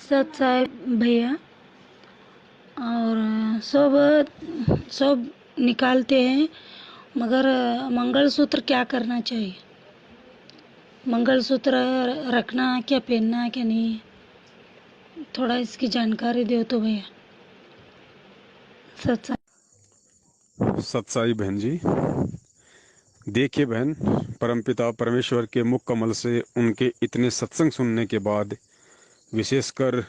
सत साहब भैया, और सब सब निकालते हैं, मगर मंगलसूत्र क्या करना चाहिए? मंगलसूत्र रखना है क्या, पहनना है क्या नहीं? थोड़ा इसकी जानकारी दो तो भैया। सत साहब। सत्साई बहन जी, देखिए बहन, परमपिता परमेश्वर के मुख कमल से उनके इतने सत्संग सुनने के बाद, विशेषकर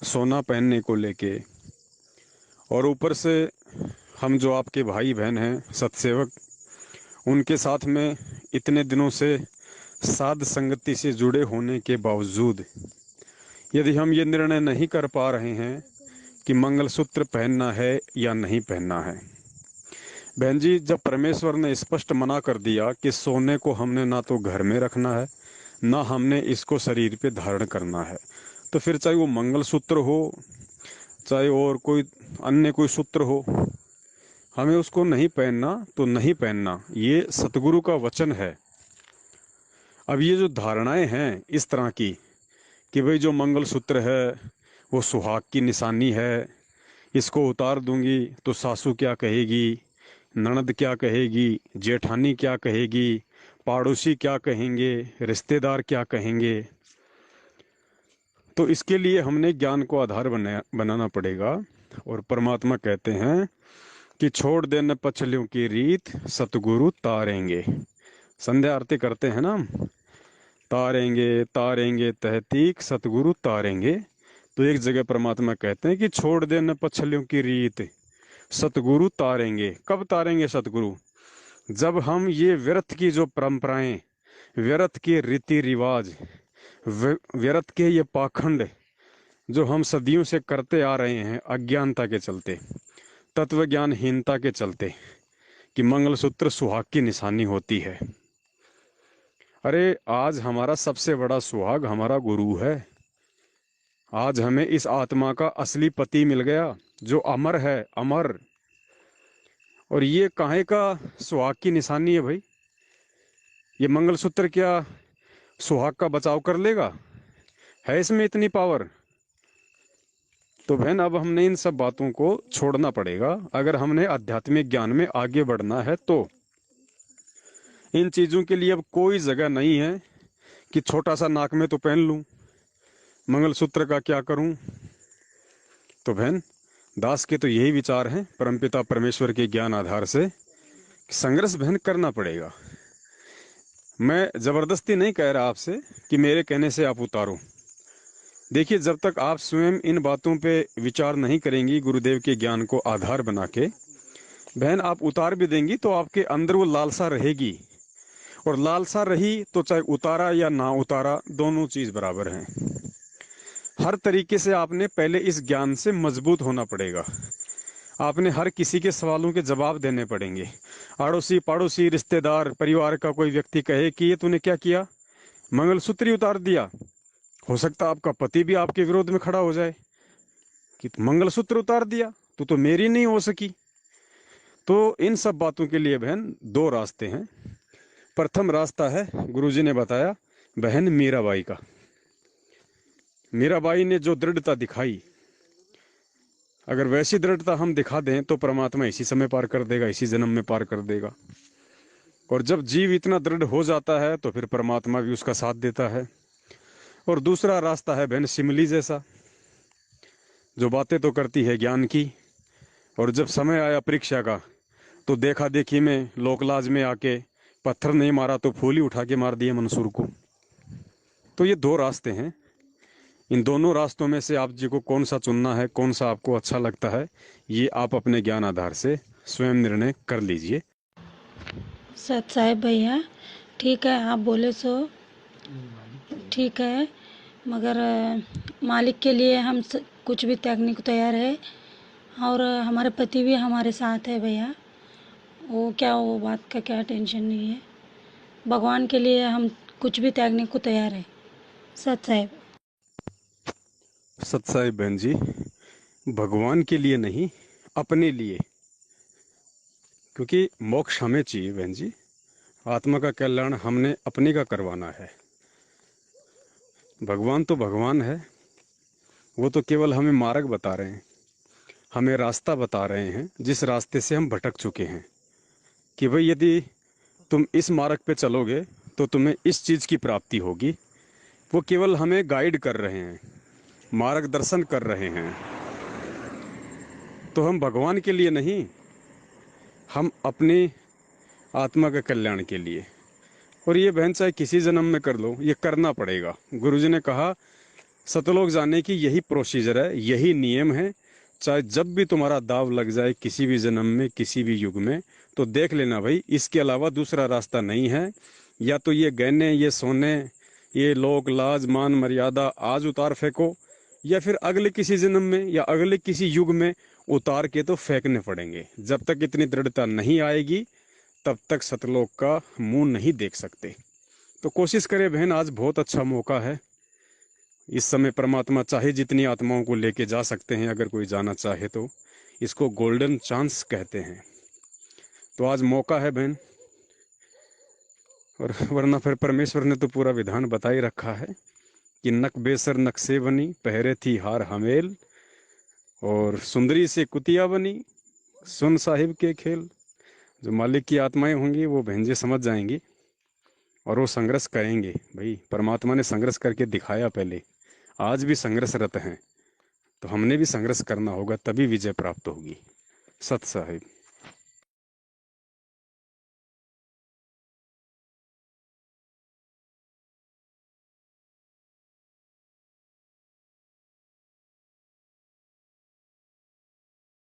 सोना पहनने को लेके, और ऊपर से हम जो आपके भाई बहन हैं सत्सेवक, उनके साथ में इतने दिनों से साध संगति से जुड़े होने के बावजूद यदि हम ये निर्णय नहीं कर पा रहे हैं कि मंगलसूत्र पहनना है या नहीं पहनना है। बहन जी, जब परमेश्वर ने स्पष्ट मना कर दिया कि सोने को हमने ना तो घर में रखना है, ना हमने इसको शरीर पे धारण करना है, तो फिर चाहे वो मंगलसूत्र हो, चाहे और कोई अन्य कोई सूत्र हो, हमें उसको नहीं पहनना तो नहीं पहनना। ये सतगुरु का वचन है। अब ये जो धारणाएं हैं इस तरह की कि भाई जो मंगलसूत्र है वो सुहाग की निशानी है, इसको उतार दूंगी तो सासू क्या कहेगी, ननद क्या कहेगी, जेठानी क्या कहेगी, पड़ोसी क्या कहेंगे, रिश्तेदार क्या कहेंगे, तो इसके लिए हमने ज्ञान को आधार बनाना पड़ेगा। और परमात्मा कहते हैं कि छोड़ देने पछलियों की रीत सतगुरु तारेंगे। संध्या आरती करते हैं ना, तारेंगे तारेंगे तहतीक सतगुरु तारेंगे। तो एक जगह परमात्मा कहते हैं कि छोड़ देने पछलियों की रीत सतगुरु तारेंगे। कब तारेंगे सतगुरु? जब हम ये व्यर्थ की जो परंपराएं, व्यर्थ के रीति रिवाज, व्यर्थ के ये पाखंड जो हम सदियों से करते आ रहे हैं अज्ञानता के चलते, तत्व ज्ञानहीनता के चलते, कि मंगलसूत्र सुहाग की निशानी होती है। अरे आज हमारा सबसे बड़ा सुहाग हमारा गुरु है। आज हमें इस आत्मा का असली पति मिल गया जो अमर है, अमर। और ये काहे का सुहाग की निशानी है भाई? ये मंगलसूत्र क्या सुहाग का बचाव कर लेगा? है इसमें इतनी पावर? तो बहन, अब हमने इन सब बातों को छोड़ना पड़ेगा अगर हमने आध्यात्मिक ज्ञान में आगे बढ़ना है। तो इन चीजों के लिए अब कोई जगह नहीं है कि छोटा सा नाक में तो पहन लूं, मंगलसूत्र का क्या करूं। तो बहन, दास के तो यही विचार हैं परमपिता परमेश्वर के ज्ञान आधार से कि संघर्ष बहन करना पड़ेगा। मैं जबरदस्ती नहीं कह रहा आपसे कि मेरे कहने से आप उतारो। देखिए, जब तक आप स्वयं इन बातों पे विचार नहीं करेंगी गुरुदेव के ज्ञान को आधार बना के, बहन आप उतार भी देंगी तो आपके अंदर वो लालसा रहेगी। और लालसा रही तो चाहे उतारा या ना उतारा, दोनों चीज बराबर हैं। हर तरीके से आपने पहले इस ज्ञान से मजबूत होना पड़ेगा। आपने हर किसी के सवालों के जवाब देने पड़ेंगे। अड़ोसी पड़ोसी रिश्तेदार परिवार का कोई व्यक्ति कहे कि ये तूने क्या किया, मंगलसूत्र ही उतार दिया, हो सकता आपका पति भी आपके विरोध में खड़ा हो जाए कि मंगलसूत्र उतार दिया, तो मेरी नहीं हो सकी। तो इन सब बातों के लिए बहन दो रास्ते हैं। प्रथम रास्ता है, गुरुजी ने बताया, बहन मीराबाई का। मीराबाई ने जो दृढ़ता दिखाई, अगर वैसी दृढ़ता हम दिखा दें तो परमात्मा इसी समय पार कर देगा, इसी जन्म में पार कर देगा। और जब जीव इतना दृढ़ हो जाता है तो फिर परमात्मा भी उसका साथ देता है। और दूसरा रास्ता है बहन सिमली जैसा, जो बातें तो करती है ज्ञान की, और जब समय आया परीक्षा का तो देखा देखी में लोकलाज में आके पत्थर नहीं मारा तो फूल ही उठा के मार दिए मंसूर को। तो ये दो रास्ते हैं। इन दोनों रास्तों में से आप जी को कौन सा चुनना है, कौन सा आपको अच्छा लगता है, ये आप अपने ज्ञान आधार से स्वयं निर्णय कर लीजिए। सत साहब भैया, ठीक है, आप बोले सो ठीक है, मगर मालिक के लिए हम कुछ भी त्यागने को तैयार है। और हमारे पति भी हमारे साथ है भैया, वो क्या, वो बात का क्या टेंशन नहीं है। भगवान के लिए हम कुछ भी त्यागने को तैयार है। सत साहब। सत्साई बहन जी, भगवान के लिए नहीं, अपने लिए। क्योंकि मोक्ष हमें चाहिए बहन जी, आत्मा का कल्याण हमने अपने का करवाना है। भगवान तो भगवान है, वो तो केवल हमें मार्ग बता रहे हैं, हमें रास्ता बता रहे हैं जिस रास्ते से हम भटक चुके हैं, कि भाई यदि तुम इस मार्ग पे चलोगे तो तुम्हें इस चीज़ की प्राप्ति होगी। वो केवल हमें गाइड कर रहे हैं, मार्गदर्शन कर रहे हैं। तो हम भगवान के लिए नहीं, हम अपनी आत्मा के कल्याण के लिए। और ये बहन चाहे किसी जन्म में कर लो, ये करना पड़ेगा। गुरुजी ने कहा सतलोक जाने की यही प्रोसीजर है, यही नियम है। चाहे जब भी तुम्हारा दाव लग जाए किसी भी जन्म में, किसी भी युग में, तो देख लेना भाई इसके अलावा दूसरा रास्ता नहीं है। या तो ये गहने, ये सोने, ये लोक लाज मान मर्यादा आज उतार फेंको, या फिर अगले किसी जन्म में या अगले किसी युग में उतार के तो फेंकने पड़ेंगे। जब तक इतनी दृढ़ता नहीं आएगी तब तक सतलोक का मुंह नहीं देख सकते। तो कोशिश करें बहन, आज बहुत अच्छा मौका है। इस समय परमात्मा चाहे जितनी आत्माओं को लेके जा सकते हैं, अगर कोई जाना चाहे तो। इसको गोल्डन चांस कहते हैं। तो आज मौका है बहन। और वरना फिर परमेश्वर ने तो पूरा विधान बता ही रखा है कि नक बेसर नक्शे बनी, पहरे थी हार हमेल, और सुंदरी से कुतिया बनी, सुन साहिब के खेल। जो मालिक की आत्माएं होंगी वो बहन जी समझ जाएंगी और वो संघर्ष करेंगे। भाई परमात्मा ने संघर्ष करके दिखाया पहले, आज भी संघर्षरत हैं। तो हमने भी संघर्ष करना होगा, तभी विजय प्राप्त होगी। सत साहिब।